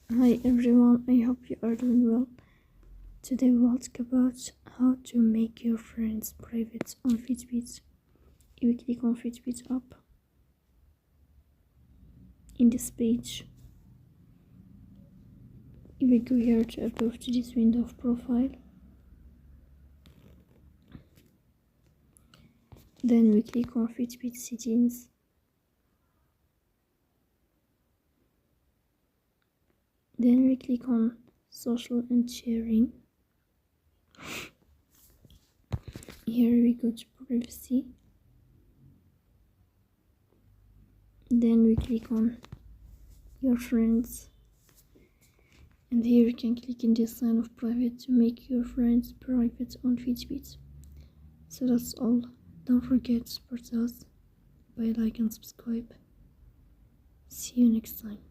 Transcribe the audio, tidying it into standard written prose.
Hi everyone, I hope you are doing well. Today we'll talk about how to make your friends private on Fitbit. You click on Fitbit app. In this page, you will go here to above to this window of profile. Then we click on Fitbit settings. Then we click on social and sharing. Here we go to privacy. Then we click on your friends. And here you can click in this sign of private to make your friends private on Fitbit. So that's all. Don't forget to support us by like and subscribe. See you next time.